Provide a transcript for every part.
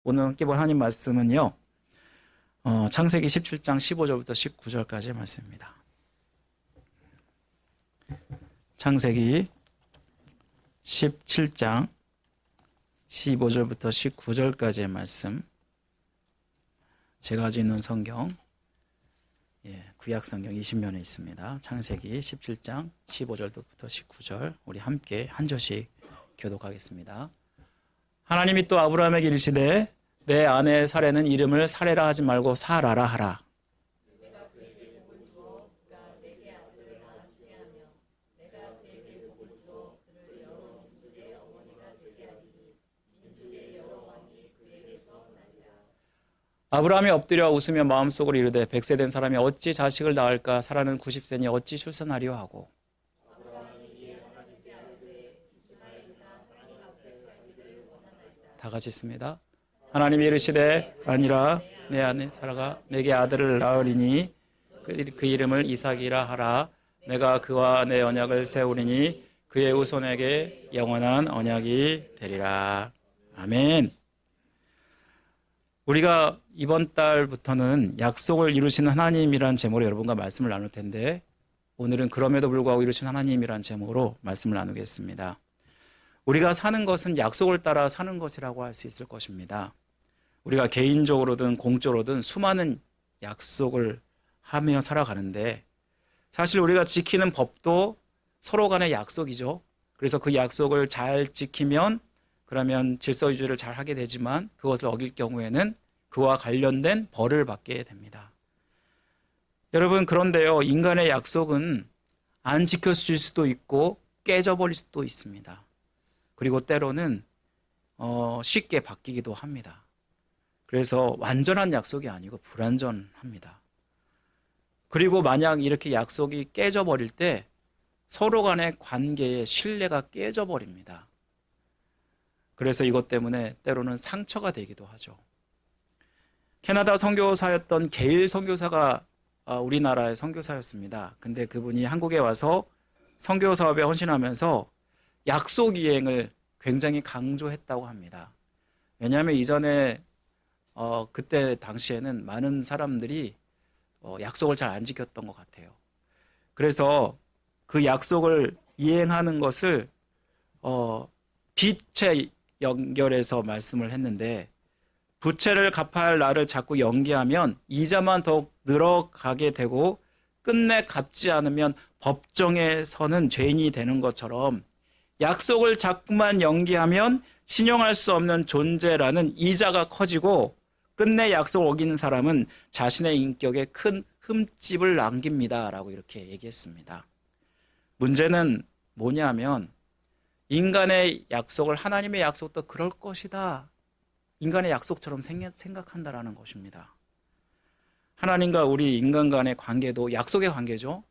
오늘 함께 볼 하나님 말씀은요, 창세기 17장 15절부터 19절까지의 말씀입니다. 창세기 17장 15절부터 19절까지의 말씀. 제가 가지고 있는 성경, 구약 성경 20면에 있습니다. 창세기 17장 15절부터 19절, 우리 함께 한 절씩 교독하겠습니다. 하나님이 또 아브라함에게 이르시되 내 아내 사레는 이름을 사레라 하지 말고 사라라 하라. 아브라함이 엎드려 웃으며 마음속으로 이르되 100세 된 사람이 어찌 자식을 낳을까? 사라는 90세니 어찌 출산하리요 하고. 다 같이 있습니다. 하나님이 이르시되 아니라 내 아내 사라가 내게 아들을 낳으리니 그 이름을 이삭이라 하라. 내가 그와 내 언약을 세우리니 그의 후손에게 영원한 언약이 되리라. 아멘. 우리가 이번 달부터는 약속을 이루시는 하나님이란 제목으로 여러분과 말씀을 나눌 텐데, 오늘은 그럼에도 불구하고 이루신 하나님이란 제목으로 말씀을 나누겠습니다. 우리가 사는 것은 약속을 따라 사는 것이라고 할 수 있을 것입니다. 우리가 개인적으로든 공적으로든 수많은 약속을 하며 살아가는데, 사실 우리가 지키는 법도 서로 간의 약속이죠. 그래서 그 약속을 잘 지키면 그러면 질서 유지를 잘 하게 되지만, 그것을 어길 경우에는 그와 관련된 벌을 받게 됩니다. 여러분, 그런데요, 인간의 약속은 안 지켜질 수도 있고 깨져버릴 수도 있습니다. 그리고 때로는 쉽게 바뀌기도 합니다. 그래서 완전한 약속이 아니고 불완전합니다. 그리고 만약 이렇게 약속이 깨져버릴 때 서로 간의 관계의 신뢰가 깨져버립니다. 그래서 이것 때문에 때로는 상처가 되기도 하죠. 캐나다 선교사였던 게일 선교사가 우리나라의 선교사였습니다. 근데 그분이 한국에 와서 선교 사업에 헌신하면서 약속 이행을 굉장히 강조했다고 합니다. 왜냐하면 이전에 그때 당시에는 많은 사람들이 약속을 잘 안 지켰던 것 같아요. 그래서 그 약속을 이행하는 것을 빚에 연결해서 말씀을 했는데, 부채를 갚아야 할 날을 자꾸 연기하면 이자만 더욱 늘어가게 되고 끝내 갚지 않으면 법정에서는 죄인이 되는 것처럼, 약속을 자꾸만 연기하면 신용할 수 없는 존재라는 이자가 커지고 끝내 약속을 어기는 사람은 자신의 인격에 큰 흠집을 남깁니다 라고 이렇게 얘기했습니다. 문제는 뭐냐면, 인간의 약속을 하나님의 약속도 그럴 것이다, 인간의 약속처럼 생각한다라는 것입니다. 하나님과 우리 인간 간의 관계도 약속의 관계죠.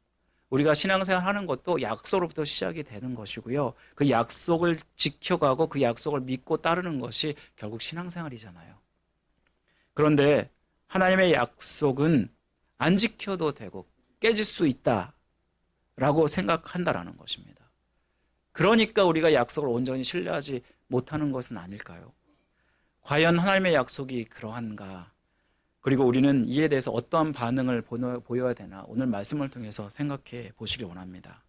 우리가 신앙생활 하는 것도 약속으로부터 시작이 되는 것이고요. 그 약속을 지켜가고 그 약속을 믿고 따르는 것이 결국 신앙생활이잖아요. 그런데 하나님의 약속은 안 지켜도 되고 깨질 수 있다라고 생각한다라는 것입니다. 그러니까 우리가 약속을 온전히 신뢰하지 못하는 것은 아닐까요? 과연 하나님의 약속이 그러한가? 그리고 우리는 이에 대해서 어떠한 반응을 보여야 되나? 오늘 말씀을 통해서 생각해 보시기 원합니다.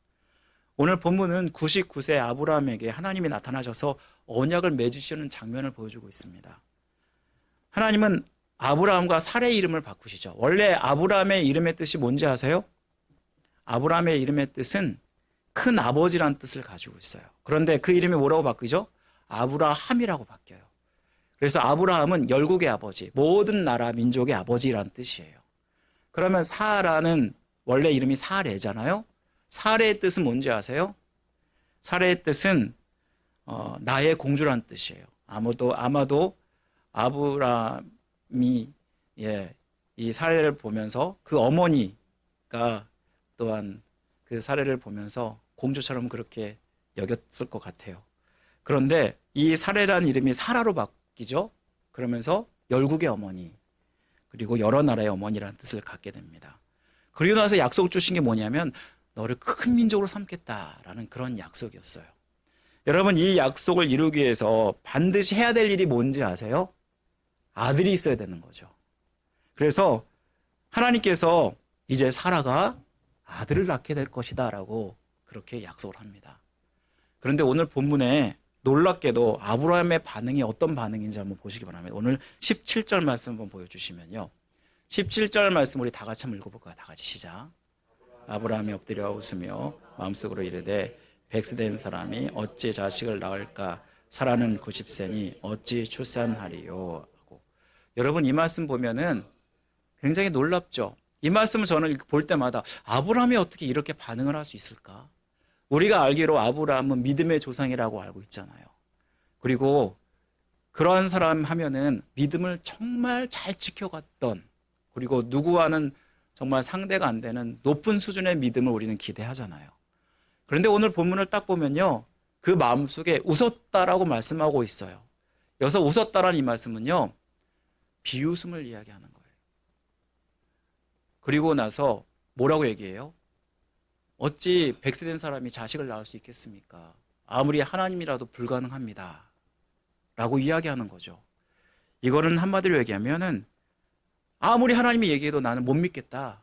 오늘 본문은 99세 아브라함에게 하나님이 나타나셔서 언약을 맺으시는 장면을 보여주고 있습니다. 하나님은 아브라함과 사레의 이름을 바꾸시죠. 원래 아브라함의 이름의 뜻이 뭔지 아세요? 아브라함의 이름의 뜻은 큰 아버지라는 뜻을 가지고 있어요. 그런데 그 이름이 뭐라고 바뀌죠? 아브라함이라고 바뀌어요. 그래서 아브라함은 열국의 아버지, 모든 나라 민족의 아버지라는 뜻이에요. 그러면 사라는 원래 이름이 사레잖아요. 사레의 뜻은 뭔지 아세요? 사레의 뜻은 나의 공주라는 뜻이에요. 아마도 아브라함이 이 사레를 보면서 그 어머니가 또한 그 사레를 보면서 공주처럼 그렇게 여겼을 것 같아요. 그런데 이 사레라는 이름이 사라로 바뀌죠. 그러면서 열국의 어머니, 그리고 여러 나라의 어머니라는 뜻을 갖게 됩니다. 그리고 나서 약속 주신 게 뭐냐면 너를 큰 민족으로 삼겠다라는 그런 약속이었어요. 여러분, 이 약속을 이루기 위해서 반드시 해야 될 일이 뭔지 아세요? 아들이 있어야 되는 거죠. 그래서 하나님께서 이제 사라가 아들을 낳게 될 것이다 라고 그렇게 약속을 합니다. 그런데 오늘 본문에 놀랍게도 아브라함의 반응이 어떤 반응인지 한번 보시기 바랍니다. 오늘 17절 말씀 한번 보여주시면요. 17절 말씀 우리 다 같이 한번 읽어볼까요? 다 같이 시작. 아브라함이 엎드려 웃으며 마음속으로 이르되 100세 된 사람이 어찌 자식을 낳을까? 사라는 90세니 어찌 출산하리요? 하고. 여러분 이 말씀 보면은 굉장히 놀랍죠. 이 말씀을 저는 볼 때마다 아브라함이 어떻게 이렇게 반응을 할 수 있을까? 우리가 알기로 아브라함은 믿음의 조상이라고 알고 있잖아요. 그리고 그러한 사람 하면은 믿음을 정말 잘 지켜갔던, 그리고 누구와는 정말 상대가 안 되는 높은 수준의 믿음을 우리는 기대하잖아요. 그런데 오늘 본문을 딱 보면요, 그 마음속에 웃었다라고 말씀하고 있어요. 여기서 웃었다라는 이 말씀은요, 비웃음을 이야기하는 거예요. 그리고 나서 뭐라고 얘기해요? 어찌 100세 된 사람이 자식을 낳을 수 있겠습니까? 아무리 하나님이라도 불가능합니다 라고 이야기하는 거죠. 이거는 한마디로 얘기하면은 아무리 하나님이 얘기해도 나는 못 믿겠다,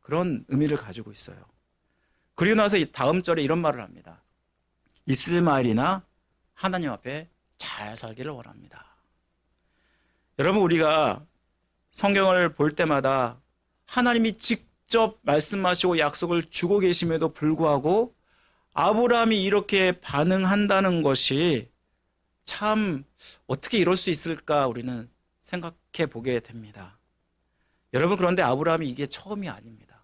그런 의미를 가지고 있어요. 그리고 나서 다음 절에 이런 말을 합니다. 이스마엘이나 하나님 앞에 잘 살기를 원합니다. 여러분, 우리가 성경을 볼 때마다 하나님이 직접 말씀하시고 약속을 주고 계심에도 불구하고 아브라함이 이렇게 반응한다는 것이 참 어떻게 이럴 수 있을까 우리는 생각해 보게 됩니다. 여러분, 그런데 아브라함이 이게 처음이 아닙니다.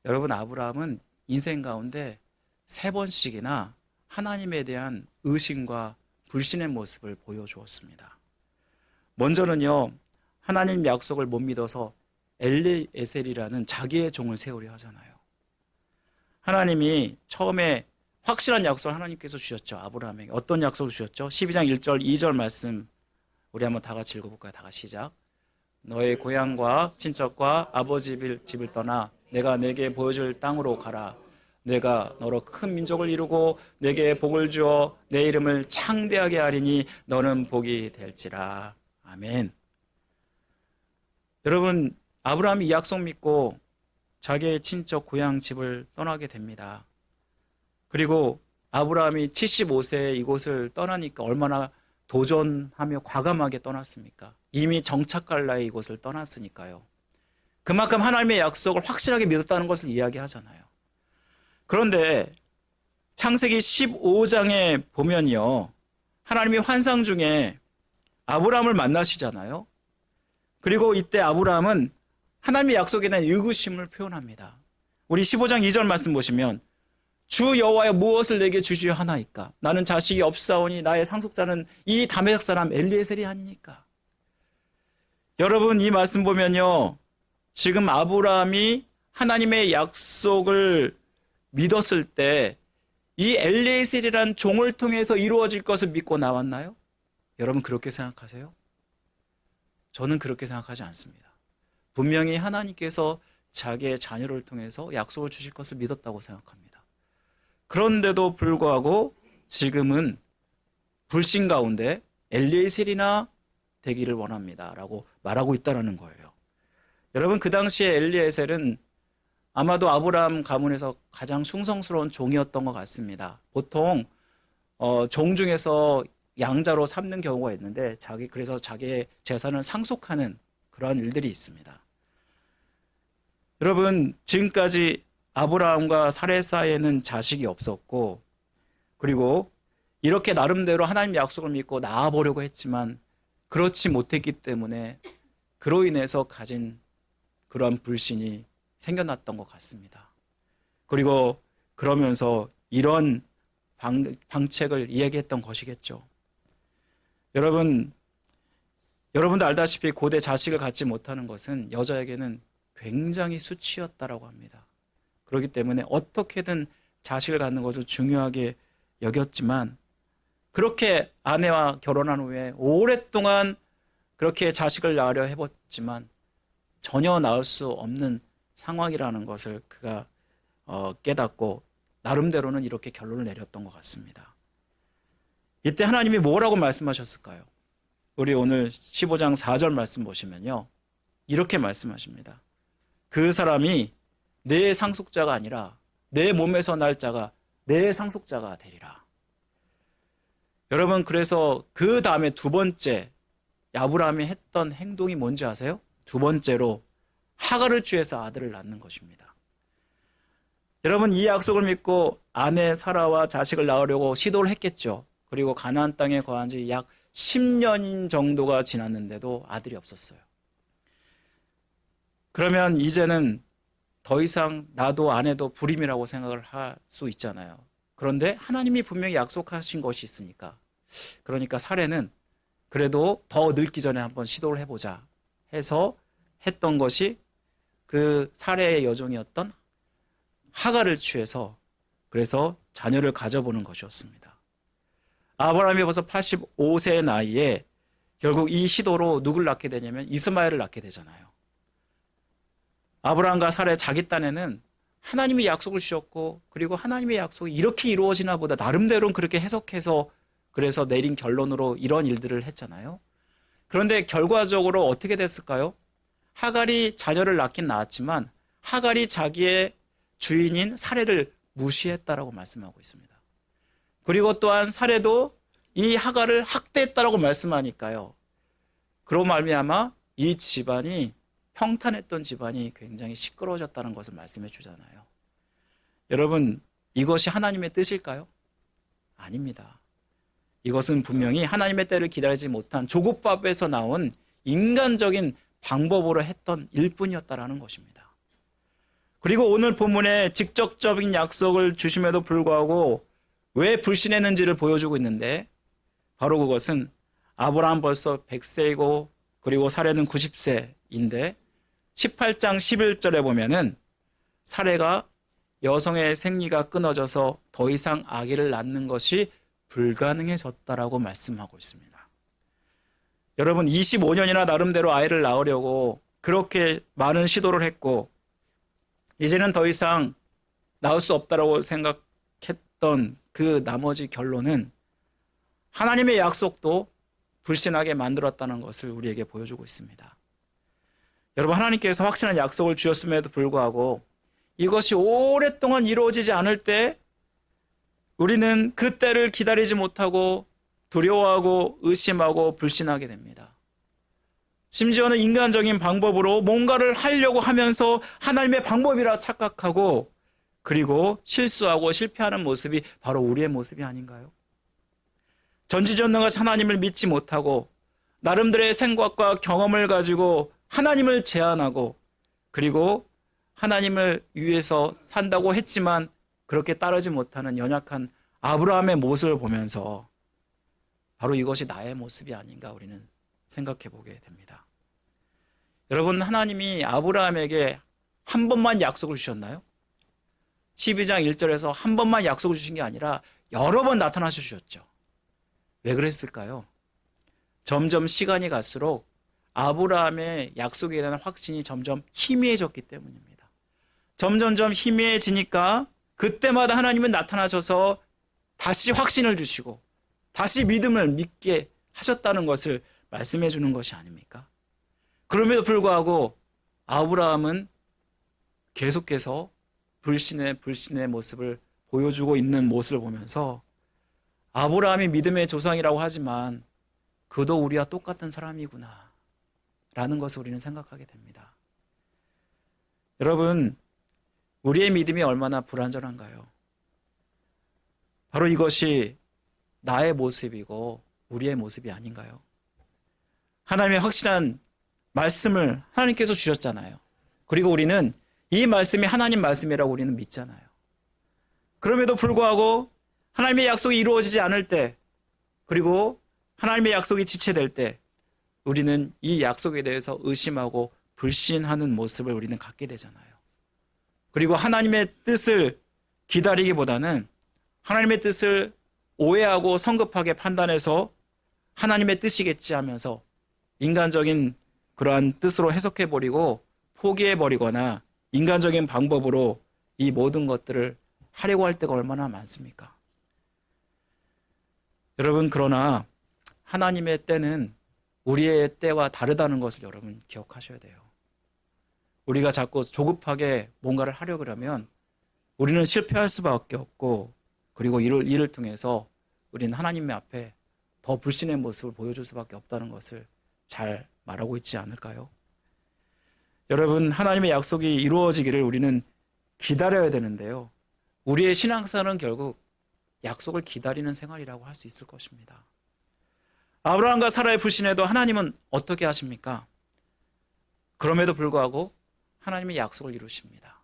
여러분, 아브라함은 인생 가운데 3번씩이나 하나님에 대한 의심과 불신의 모습을 보여주었습니다. 먼저는요, 하나님 약속을 못 믿어서 엘리에셀이라는 자기의 종을 세우려 하잖아요. 하나님이 처음에 확실한 약속을 하나님께서 주셨죠. 아브라함에게 어떤 약속을 주셨죠? 12장 1절 2절 말씀 우리 한번 다 같이 읽어볼까요? 다 같이 시작. 너의 고향과 친척과 아버지 집을 떠나 내가 내게 보여줄 땅으로 가라. 내가 너로 큰 민족을 이루고 내게 복을 주어 내 이름을 창대하게 하리니 너는 복이 될지라. 아멘. 여러분, 아브라함이 이 약속 믿고 자기의 친척 고향 집을 떠나게 됩니다. 그리고 아브라함이 75세에 이곳을 떠나니까 얼마나 도전하며 과감하게 떠났습니까? 이미 정착할 나이 이곳을 떠났으니까요. 그만큼 하나님의 약속을 확실하게 믿었다는 것을 이야기하잖아요. 그런데 창세기 15장에 보면요, 하나님이 환상 중에 아브라함을 만나시잖아요. 그리고 이때 아브라함은 하나님의 약속에 대한 의구심을 표현합니다. 우리 15장 2절 말씀 보시면 주 여호와여 무엇을 내게 주시려 하나이까? 나는 자식이 없사오니 나의 상속자는 이 다메섹 사람 엘리에셀이 아니니까. 여러분, 이 말씀 보면요, 지금 아브라함이 하나님의 약속을 믿었을 때 이 엘리에셀이란 종을 통해서 이루어질 것을 믿고 나왔나요? 여러분, 그렇게 생각하세요? 저는 그렇게 생각하지 않습니다. 분명히 하나님께서 자기의 자녀를 통해서 약속을 주실 것을 믿었다고 생각합니다. 그런데도 불구하고 지금은 불신 가운데 엘리에셀이나 되기를 원합니다 라고 말하고 있다는 거예요. 여러분, 그 당시에 엘리에셀은 아마도 아브라함 가문에서 가장 충성스러운 종이었던 것 같습니다. 보통 종 중에서 양자로 삼는 경우가 있는데 그래서 자기의 재산을 상속하는 그러한 일들이 있습니다. 여러분, 지금까지 아브라함과 사레 사이에는 자식이 없었고, 그리고 이렇게 나름대로 하나님의 약속을 믿고 나아보려고 했지만 그렇지 못했기 때문에 그로 인해서 가진 그러한 불신이 생겨났던 것 같습니다. 그리고 그러면서 이런 방책을 이야기했던 것이겠죠. 여러분도 알다시피 고대 자식을 갖지 못하는 것은 여자에게는 굉장히 수치였다라고 합니다. 그렇기 때문에 어떻게든 자식을 갖는 것을 중요하게 여겼지만 그렇게 아내와 결혼한 후에 오랫동안 그렇게 자식을 낳으려 해봤지만 전혀 낳을 수 없는 상황이라는 것을 그가 깨닫고 나름대로는 이렇게 결론을 내렸던 것 같습니다. 이때 하나님이 뭐라고 말씀하셨을까요? 우리 오늘 15장 4절 말씀 보시면요. 이렇게 말씀하십니다. 그 사람이 내 상속자가 아니라 내 몸에서 날 자가 내 상속자가 되리라. 여러분, 그래서 그 다음에 두 번째 아브라함이 했던 행동이 뭔지 아세요? 두 번째로 하갈을 취해서 아들을 낳는 것입니다. 여러분, 이 약속을 믿고 아내 사라와 자식을 낳으려고 시도를 했겠죠. 그리고 가나안 땅에 거한 지 약 10년 정도가 지났는데도 아들이 없었어요. 그러면 이제는 더 이상 나도 아내도 불임이라고 생각을 할 수 있잖아요. 그런데 하나님이 분명히 약속하신 것이 있으니까, 그러니까 사례는 그래도 더 늙기 전에 한번 시도를 해보자 해서 했던 것이 그 사례의 여종이었던 하갈을 취해서 그래서 자녀를 가져보는 것이었습니다. 아브라함이 벌써 85세의 나이에 결국 이 시도로 누굴 낳게 되냐면 이스마엘을 낳게 되잖아요. 아브라함과 사례 자기 딴에는 하나님이 약속을 주셨고, 그리고 하나님의 약속이 이렇게 이루어지나 보다 나름대로는 그렇게 해석해서 그래서 내린 결론으로 이런 일들을 했잖아요. 그런데 결과적으로 어떻게 됐을까요? 하갈이 자녀를 낳긴 낳았지만 하갈이 자기의 주인인 사례를 무시했다라고 말씀하고 있습니다. 그리고 또한 사례도 이 하갈을 학대했다라고 말씀하니까요. 그로 말미암아 이 집안이 평탄했던 집안이 굉장히 시끄러워졌다는 것을 말씀해 주잖아요. 여러분, 이것이 하나님의 뜻일까요? 아닙니다. 이것은 분명히 하나님의 때를 기다리지 못한 조국밥에서 나온 인간적인 방법으로 했던 일뿐이었다라는 것입니다. 그리고 오늘 본문에 직접적인 약속을 주심에도 불구하고 왜 불신했는지를 보여주고 있는데, 바로 그것은 아브라함 벌써 100세이고 그리고 사례는 90세인데 18장 11절에 보면은 사례가 여성의 생리가 끊어져서 더 이상 아기를 낳는 것이 불가능해졌다라고 말씀하고 있습니다. 여러분, 25년이나 나름대로 아이를 낳으려고 그렇게 많은 시도를 했고 이제는 더 이상 낳을 수 없다라고 생각했던 그 나머지 결론은 하나님의 약속도 불신하게 만들었다는 것을 우리에게 보여주고 있습니다. 여러분, 하나님께서 확실한 약속을 주셨음에도 불구하고 이것이 오랫동안 이루어지지 않을 때 우리는 그 때를 기다리지 못하고 두려워하고 의심하고 불신하게 됩니다. 심지어는 인간적인 방법으로 뭔가를 하려고 하면서 하나님의 방법이라 착각하고 그리고 실수하고 실패하는 모습이 바로 우리의 모습이 아닌가요? 전지전능하신 하나님을 믿지 못하고 나름대로의 생각과 경험을 가지고 하나님을 제한하고 그리고 하나님을 위해서 산다고 했지만 그렇게 따르지 못하는 연약한 아브라함의 모습을 보면서 바로 이것이 나의 모습이 아닌가 우리는 생각해 보게 됩니다. 여러분, 하나님이 아브라함에게 한 번만 약속을 주셨나요? 12장 1절에서 한 번만 약속을 주신 게 아니라 여러 번 나타나셔 주셨죠. 왜 그랬을까요? 점점 시간이 갈수록 아브라함의 약속에 대한 확신이 점점 희미해졌기 때문입니다. 점점점 희미해지니까 그때마다 하나님은 나타나셔서 다시 확신을 주시고 다시 믿음을 믿게 하셨다는 것을 말씀해 주는 것이 아닙니까? 그럼에도 불구하고 아브라함은 계속해서 불신의 모습을 보여주고 있는 모습을 보면서 아브라함이 믿음의 조상이라고 하지만 그도 우리와 똑같은 사람이구나 라는 것을 우리는 생각하게 됩니다. 여러분, 우리의 믿음이 얼마나 불완전한가요? 바로 이것이 나의 모습이고 우리의 모습이 아닌가요? 하나님의 확실한 말씀을 하나님께서 주셨잖아요. 그리고 우리는 이 말씀이 하나님 말씀이라고 우리는 믿잖아요. 그럼에도 불구하고 하나님의 약속이 이루어지지 않을 때, 그리고 하나님의 약속이 지체될 때 우리는 이 약속에 대해서 의심하고 불신하는 모습을 우리는 갖게 되잖아요. 그리고 하나님의 뜻을 기다리기보다는 하나님의 뜻을 오해하고 성급하게 판단해서 하나님의 뜻이겠지 하면서 인간적인 그러한 뜻으로 해석해버리고 포기해버리거나 인간적인 방법으로 이 모든 것들을 하려고 할 때가 얼마나 많습니까? 여러분, 그러나 하나님의 때는 우리의 때와 다르다는 것을 여러분 기억하셔야 돼요. 우리가 자꾸 조급하게 뭔가를 하려고 그러면 우리는 실패할 수밖에 없고, 그리고 이를 통해서 우리는 하나님 앞에 더 불신의 모습을 보여줄 수밖에 없다는 것을 잘 말하고 있지 않을까요? 여러분, 하나님의 약속이 이루어지기를 우리는 기다려야 되는데요. 우리의 신앙생활은 결국 약속을 기다리는 생활이라고 할 수 있을 것입니다. 아브라함과 사라의 불신에도 하나님은 어떻게 하십니까? 그럼에도 불구하고 하나님의 약속을 이루십니다.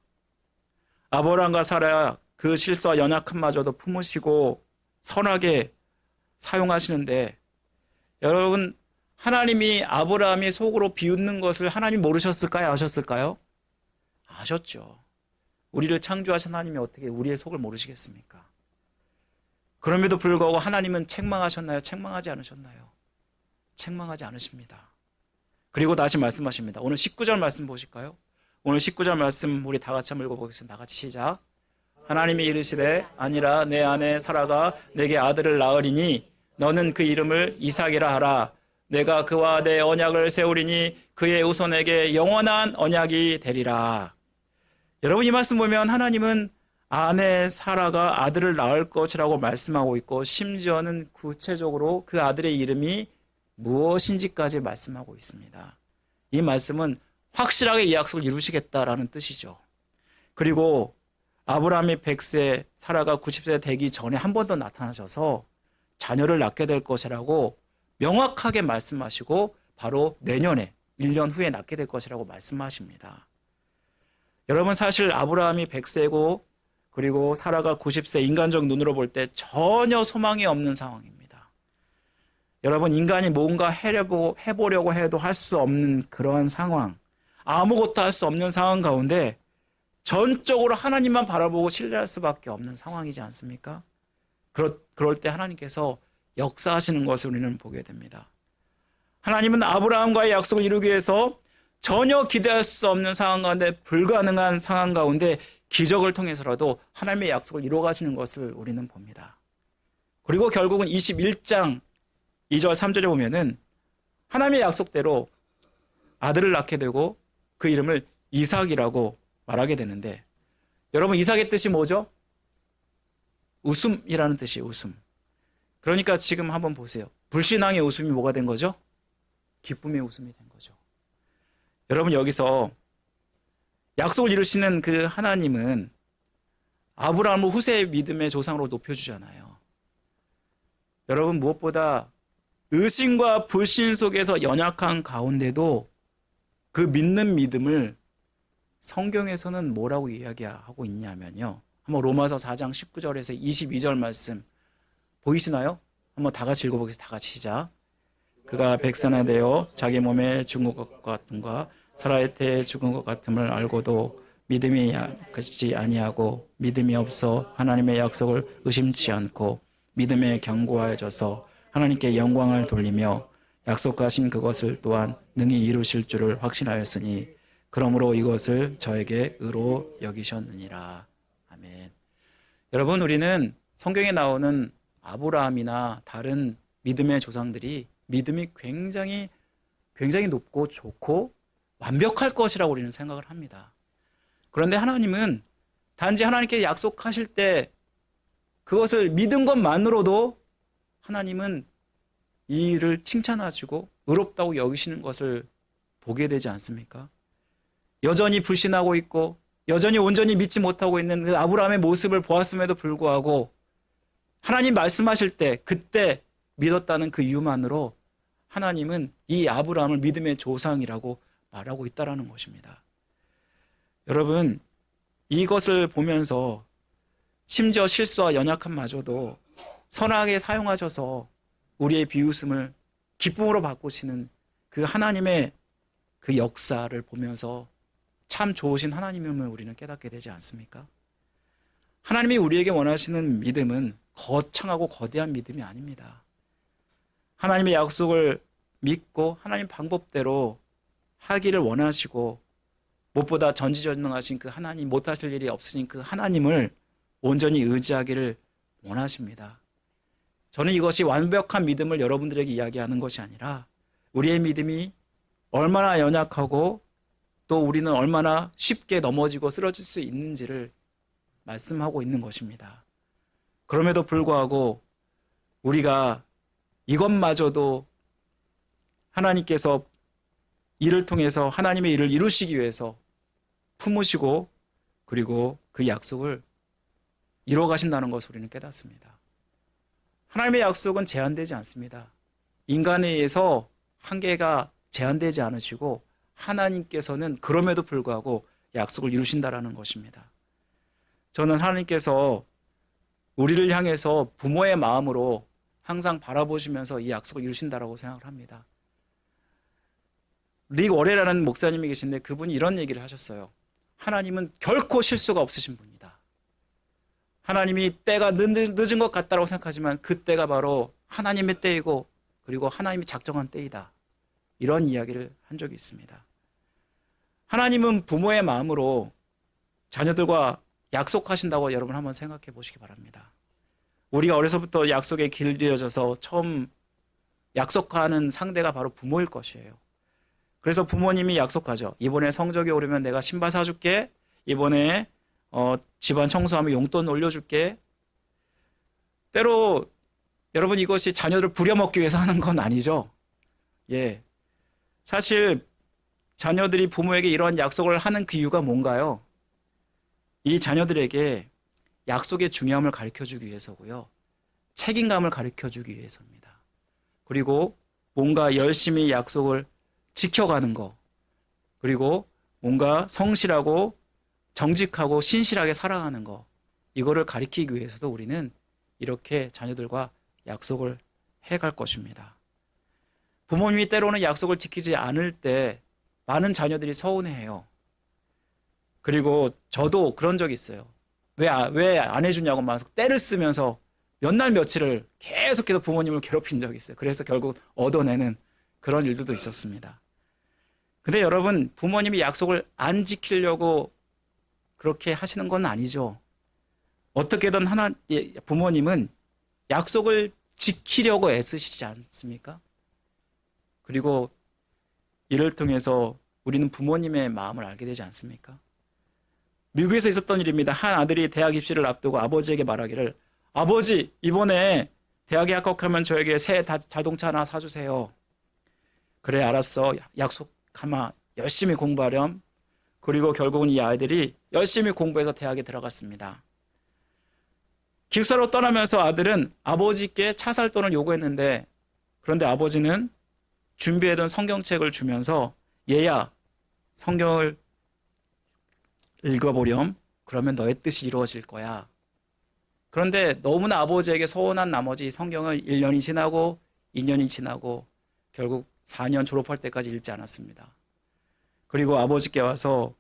아브라함과 사라 그 실수와 연약함마저도 품으시고 선하게 사용하시는데, 여러분, 하나님이 아브라함이 속으로 비웃는 것을 하나님 모르셨을까요? 아셨을까요? 아셨죠. 우리를 창조하신 하나님이 어떻게 우리의 속을 모르시겠습니까? 그럼에도 불구하고 하나님은 책망하셨나요? 책망하지 않으셨나요? 책망하지 않으십니다. 그리고 다시 말씀하십니다. 오늘 19절 말씀 보실까요? 오늘 19절 말씀 우리 다 같이 한번 읽어보겠습니다. 다 같이 시작. 하나님이 이르시되 아니라 내 아내 사라가 내게 아들을 낳으리니 너는 그 이름을 이삭이라 하라. 내가 그와 내 언약을 세우리니 그의 후손에게 영원한 언약이 되리라. 여러분, 이 말씀 보면 하나님은 아내 사라가 아들을 낳을 것이라고 말씀하고 있고, 심지어는 구체적으로 그 아들의 이름이 무엇인지까지 말씀하고 있습니다. 이 말씀은 확실하게 이 약속을 이루시겠다라는 뜻이죠. 그리고 아브라함이 100세, 사라가 90세 되기 전에 한 번 더 나타나셔서 자녀를 낳게 될 것이라고 명확하게 말씀하시고, 바로 내년에 1년 후에 낳게 될 것이라고 말씀하십니다. 여러분, 사실 아브라함이 100세고 그리고 사라가 90세, 인간적 눈으로 볼 때 전혀 소망이 없는 상황입니다. 여러분, 인간이 뭔가 해보려고 해도 할 수 없는 그러한 상황, 아무것도 할 수 없는 상황 가운데 전적으로 하나님만 바라보고 신뢰할 수밖에 없는 상황이지 않습니까? 그럴 때 하나님께서 역사하시는 것을 우리는 보게 됩니다. 하나님은 아브라함과의 약속을 이루기 위해서 전혀 기대할 수 없는 상황 가운데, 불가능한 상황 가운데 기적을 통해서라도 하나님의 약속을 이루어 가시는 것을 우리는 봅니다. 그리고 결국은 21장 2절 3절에 보면은 하나님의 약속대로 아들을 낳게 되고 그 이름을 이삭이라고 말하게 되는데, 여러분, 이삭의 뜻이 뭐죠? 웃음이라는 뜻이에요. 웃음. 그러니까 지금 한번 보세요. 불신앙의 웃음이 뭐가 된 거죠? 기쁨의 웃음이 된 거죠. 여러분, 여기서 약속을 이루시는 그 하나님은 아브라함을 후세의 믿음의 조상으로 높여주잖아요. 여러분, 무엇보다 의심과 불신 속에서 연약한 가운데도 그 믿는 믿음을 성경에서는 뭐라고 이야기하고 있냐면요, 한번 로마서 4장 19절에서 22절 말씀 보이시나요? 한번 다 같이 읽어보겠습니다. 다 같이 시작. 그가 백선에 되어 자기 몸에 죽은 것 같음과 사라의 태에 죽은 것 같음을 알고도 믿음이 약하지 아니하고 믿음이 없어 하나님의 약속을 의심치 않고 믿음에 견고하여져서 하나님께 영광을 돌리며 약속하신 그것을 또한 능히 이루실 줄을 확신하였으니 그러므로 이것을 저에게 의로 여기셨느니라. 아멘. 여러분, 우리는 성경에 나오는 아브라함이나 다른 믿음의 조상들이 믿음이 굉장히 높고 좋고 완벽할 것이라고 우리는 생각을 합니다. 그런데 하나님은 단지 하나님께 약속하실 때 그것을 믿은 것만으로도 하나님은 이 일을 칭찬하시고 의롭다고 여기시는 것을 보게 되지 않습니까? 여전히 불신하고 있고 여전히 온전히 믿지 못하고 있는 그 아브라함의 모습을 보았음에도 불구하고 하나님 말씀하실 때 그때 믿었다는 그 이유만으로 하나님은 이 아브라함을 믿음의 조상이라고 말하고 있다는 것입니다. 여러분, 이것을 보면서 심지어 실수와 연약함마저도 선하게 사용하셔서 우리의 비웃음을 기쁨으로 바꾸시는 그 하나님의 그 역사를 보면서 참 좋으신 하나님임을 우리는 깨닫게 되지 않습니까? 하나님이 우리에게 원하시는 믿음은 거창하고 거대한 믿음이 아닙니다. 하나님의 약속을 믿고 하나님 방법대로 하기를 원하시고, 무엇보다 전지전능하신 그 하나님, 못하실 일이 없으신 그 하나님을 온전히 의지하기를 원하십니다. 저는 이것이 완벽한 믿음을 여러분들에게 이야기하는 것이 아니라 우리의 믿음이 얼마나 연약하고 또 우리는 얼마나 쉽게 넘어지고 쓰러질 수 있는지를 말씀하고 있는 것입니다. 그럼에도 불구하고 우리가 이것마저도 하나님께서 이를 통해서 하나님의 일을 이루시기 위해서 품으시고 그리고 그 약속을 이루어 가신다는 것을 우리는 깨닫습니다. 하나님의 약속은 제한되지 않습니다. 인간에 의해서 한계가 제한되지 않으시고 하나님께서는 그럼에도 불구하고 약속을 이루신다라는 것입니다. 저는 하나님께서 우리를 향해서 부모의 마음으로 항상 바라보시면서 이 약속을 이루신다라고 생각을 합니다. 릭 워레라는 목사님이 계신데 그분이 이런 얘기를 하셨어요. 하나님은 결코 실수가 없으신 분이다. 하나님이 때가 늦은 것 같다고 생각하지만 그 때가 바로 하나님의 때이고 그리고 하나님이 작정한 때이다. 이런 이야기를 한 적이 있습니다. 하나님은 부모의 마음으로 자녀들과 약속하신다고 여러분 한번 생각해 보시기 바랍니다. 우리가 어려서부터 약속에 길들여져서 처음 약속하는 상대가 바로 부모일 것이에요. 그래서 부모님이 약속하죠. 이번에 성적이 오르면 내가 신발 사줄게. 이번에 집안 청소하면 용돈 올려줄게. 때로 여러분 이것이 자녀를 부려먹기 위해서 하는 건 아니죠. 예, 사실 자녀들이 부모에게 이러한 약속을 하는 그 이유가 뭔가요? 이 자녀들에게 약속의 중요함을 가르쳐주기 위해서고요. 책임감을 가르쳐주기 위해서입니다. 그리고 뭔가 열심히 약속을 지켜가는 거, 그리고 뭔가 성실하고 정직하고 신실하게 살아가는 거, 이거를 가르치기 위해서도 우리는 이렇게 자녀들과 약속을 해갈 것입니다. 부모님이 때로는 약속을 지키지 않을 때 많은 자녀들이 서운해해요. 그리고 저도 그런 적이 있어요. 왜 안 해주냐고 막 때를 쓰면서 몇 날 며칠을 계속해서 부모님을 괴롭힌 적이 있어요. 그래서 결국 얻어내는 그런 일들도 있었습니다. 근데 여러분, 부모님이 약속을 안 지키려고 그렇게 하시는 건 아니죠. 어떻게든 부모님은 약속을 지키려고 애쓰시지 않습니까? 그리고 이를 통해서 우리는 부모님의 마음을 알게 되지 않습니까? 미국에서 있었던 일입니다. 한 아들이 대학 입시를 앞두고 아버지에게 말하기를, 아버지, 이번에 대학에 합격하면 저에게 새 자동차 하나 사주세요. 그래, 알았어. 약속하마. 열심히 공부하렴. 그리고 결국은 이 아이들이 열심히 공부해서 대학에 들어갔습니다. 기숙사로 떠나면서 아들은 아버지께 차 살 돈을 요구했는데, 그런데 아버지는 준비해둔 성경책을 주면서, 얘야, 성경을 읽어보렴. 그러면 너의 뜻이 이루어질 거야. 그런데 너무나 아버지에게 서운한 나머지 성경을 1년이 지나고 2년이 지나고 결국 4년 졸업할 때까지 읽지 않았습니다. 그리고 아버지께 와서,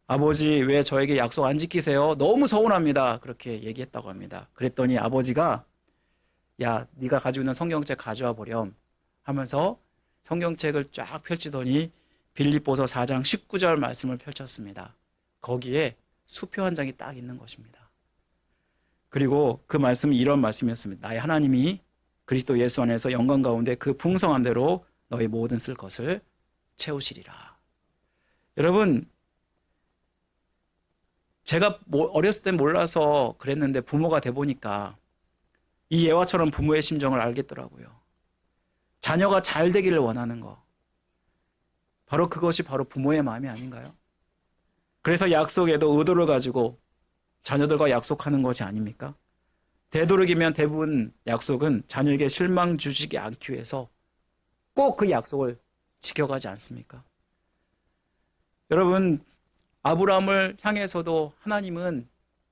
아버지 왜 저에게 약속 안 지키세요? 너무 서운합니다. 그렇게 얘기했다고 합니다. 그랬더니 아버지가, 야, 네가 가지고 있는 성경책 가져와 보렴 하면서 성경책을 쫙 펼치더니 빌립보서 4장 19절 말씀을 펼쳤습니다. 거기에 수표 한 장이 딱 있는 것입니다. 그리고 그 말씀이 이런 말씀이었습니다. 나의 하나님이 그리스도 예수 안에서 영광 가운데 그 풍성한 대로 너희 모든 쓸 것을 채우시리라. 여러분, 제가 어렸을 땐 몰라서 그랬는데 부모가 돼 보니까 이 예화처럼 부모의 심정을 알겠더라고요. 자녀가 잘 되기를 원하는 거. 바로 그것이 바로 부모의 마음이 아닌가요? 그래서 약속에도 의도를 가지고 자녀들과 약속하는 것이 아닙니까? 되도록이면 대부분 약속은 자녀에게 실망 주시지 않기 위해서 꼭 그 약속을 지켜가지 않습니까? 여러분, 아브라함을 향해서도 하나님은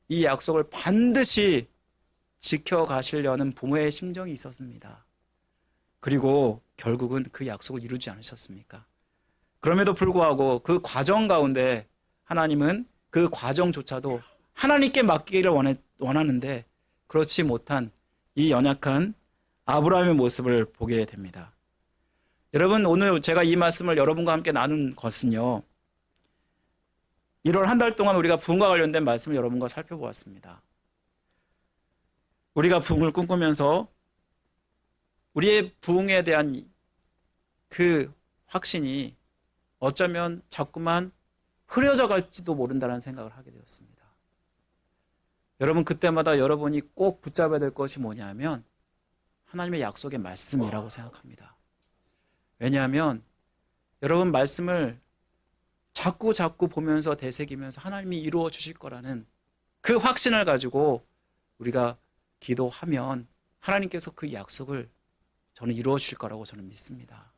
이 약속을 반드시 지켜가시려는 부모의 심정이 있었습니다. 그리고 결국은 그 약속을 이루지 않으셨습니까? 그럼에도 불구하고 그 과정 가운데 하나님은 그 과정조차도 하나님께 맡기기를 원하는데 그렇지 못한 이 연약한 아브라함의 모습을 보게 됩니다. 여러분, 오늘 제가 이 말씀을 여러분과 함께 나눈 것은요, 1월 한 달 동안 우리가 부흥과 관련된 말씀을 여러분과 살펴보았습니다. 우리가 부흥을 꿈꾸면서 우리의 부흥에 대한 그 확신이 어쩌면 자꾸만 흐려져 갈지도 모른다는 생각을 하게 되었습니다. 여러분, 그때마다 여러분이 꼭 붙잡아야 될 것이 뭐냐면 하나님의 약속의 말씀이라고 생각합니다. 왜냐하면 여러분, 말씀을 자꾸 보면서 되새기면서 하나님이 이루어 주실 거라는 그 확신을 가지고 우리가 기도하면 하나님께서 그 약속을 저는 이루어 주실 거라고 저는 믿습니다.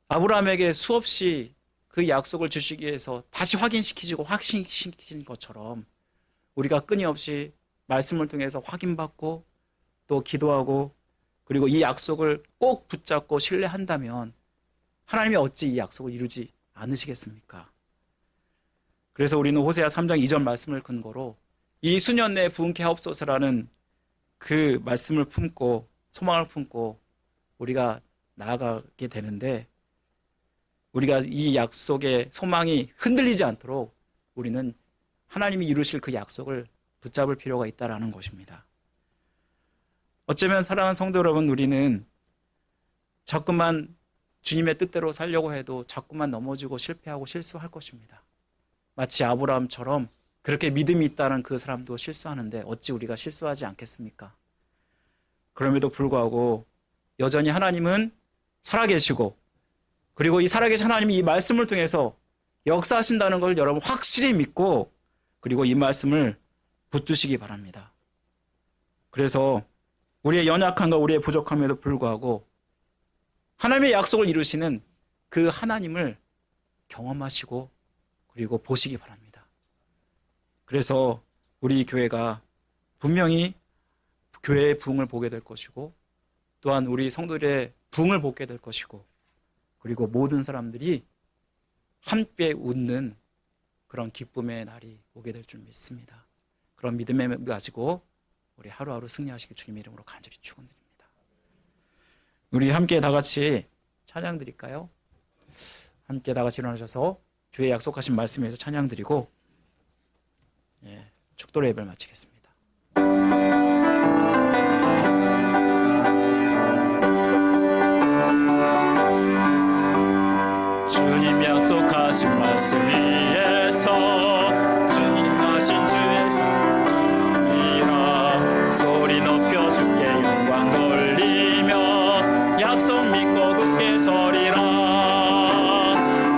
아브라함에게 수없이 그 약속을 주시기 위해서 다시 확인시키시고 확신시키신 것처럼 우리가 끊임없이 말씀을 통해서 확인받고 또 기도하고 그리고 이 약속을 꼭 붙잡고 신뢰한다면 하나님이 어찌 이 약속을 이루지 않으시겠습니까? 그래서 우리는 호세아 3장 2절 말씀을 근거로 이 수년 내에 부흥케 하옵소서라는 그 말씀을 품고 소망을 품고 우리가 나아가게 되는데, 우리가 이 약속의 소망이 흔들리지 않도록 우리는 하나님이 이루실 그 약속을 붙잡을 필요가 있다는 것입니다. 어쩌면 사랑하는 성도 여러분, 우리는 자꾸만 주님의 뜻대로 살려고 해도 자꾸만 넘어지고 실패하고 실수할 것입니다. 마치 아브라함처럼 그렇게 믿음이 있다는 그 사람도 실수하는데 어찌 우리가 실수하지 않겠습니까? 그럼에도 불구하고 여전히 하나님은 살아계시고, 그리고 이 살아계신 하나님이 이 말씀을 통해서 역사하신다는 걸 여러분 확실히 믿고, 그리고 이 말씀을 붙드시기 바랍니다. 그래서 우리의 연약함과 우리의 부족함에도 불구하고 하나님의 약속을 이루시는 그 하나님을 경험하시고 그리고 보시기 바랍니다. 그래서 우리 교회가 분명히 교회의 부흥을 보게 될 것이고, 또한 우리 성도들의 부흥을 보게 될 것이고, 그리고 모든 사람들이 함께 웃는 그런 기쁨의 날이 오게 될 줄 믿습니다. 그런 믿음을 가지고 우리 하루하루 승리하시길 주님의 이름으로 간절히 축원드립니다. 우리 함께 다 같이 찬양 드릴까요? 함께 다 같이 일어나셔서 주의 약속하신 말씀에서 찬양 드리고 축도로 예배를 마치겠습니다. 주님 약속하신 말씀 위에서 주님 하신 주의 이라 소리 높여 주께 영광 돌리며 약속 믿고 굳게 서리라.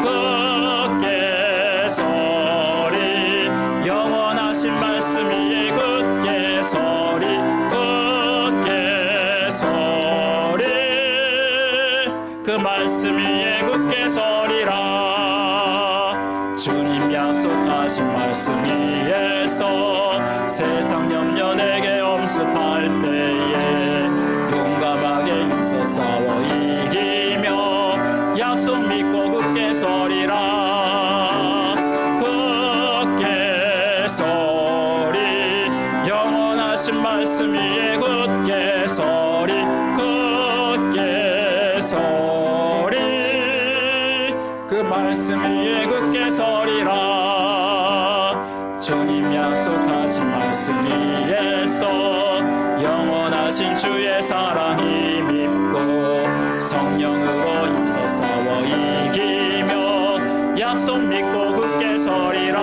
굳게 서리 영원하신 말씀 위에 굳게 서리. 굳게 서리 그 말씀 위에 굳게 서리라. 주님 약속하신 말씀 위에서 세상 염려 내게 엄습할 때에 용감하게 힘써 싸워 이기며 약속 믿고 굳게 서리라. 굳게 서리 영원하신 말씀 위에 굳게 서리. 굳게 서리 그 말씀 위에 굳게 서리라. 주님 약속하신 말씀 위에서 영원하신 주의 사랑 힘입고 성령으로 힘써 싸워 이기며 약속 믿고 굳게 서리라.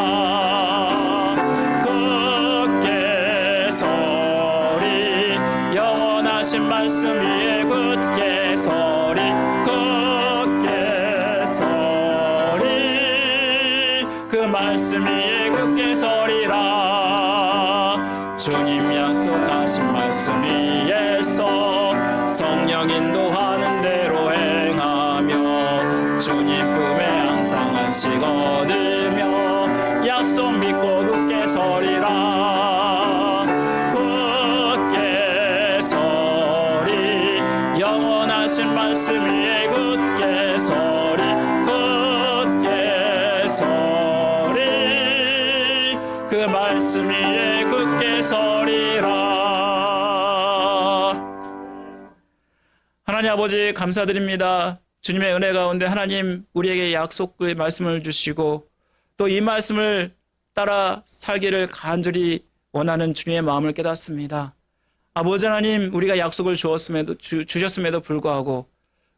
굳게 서리 영원하신 말씀 위에 굳게 서리. 굳게 서리 그 말씀 위에 굳게 서리라. 주님 약속하신 말씀 위에서 성령 인도하는 대로 행하며 주님 품에 항상 안식 얻으며 약속 믿고 굳게 서리라. 굳게 서리 영원하신 말씀 위에 굳게 서리. 굳게 서리 그 말씀 위에 굳게 서리라. 하나님 아버지 감사드립니다. 주님의 은혜 가운데 하나님 우리에게 약속의 말씀을 주시고 또 이 말씀을 따라 살기를 간절히 원하는 주님의 마음을 깨닫습니다. 아버지 하나님, 우리가 약속을 주셨음에도 불구하고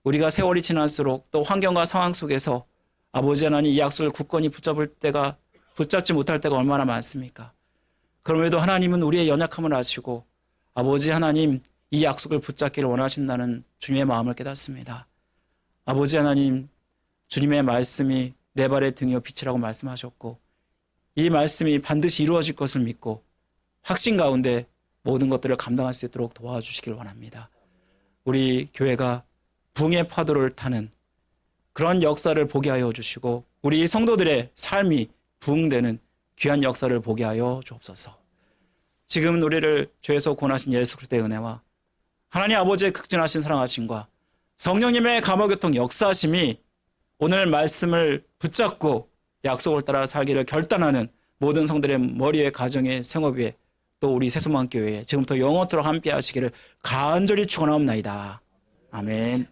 우리가 세월이 지날수록 또 환경과 상황 속에서 아버지 하나님 이 약속을 굳건히 붙잡지 못할 때가 얼마나 많습니까? 그럼에도 하나님은 우리의 연약함을 아시고 아버지 하나님 이 약속을 붙잡기를 원하신다는 주님의 마음을 깨닫습니다. 아버지 하나님, 주님의 말씀이 내 발의 등이요 빛이라고 말씀하셨고 이 말씀이 반드시 이루어질 것을 믿고 확신 가운데 모든 것들을 감당할 수 있도록 도와주시길 원합니다. 우리 교회가 붕의 파도를 타는 그런 역사를 보게 하여 주시고 우리 성도들의 삶이 부흥되는 귀한 역사를 보게 하여 주옵소서. 지금 우리를 죄에서 구원하신 예수 그리스도의 은혜와 하나님 아버지의 극진하신 사랑하심과 성령님의 감화교통 역사하심이 오늘 말씀을 붙잡고 약속을 따라 살기를 결단하는 모든 성들의 머리에 가정의 생업 위에 또 우리 새소망교회에 지금부터 영원토록 함께 하시기를 간절히 축원하옵나이다. 아멘.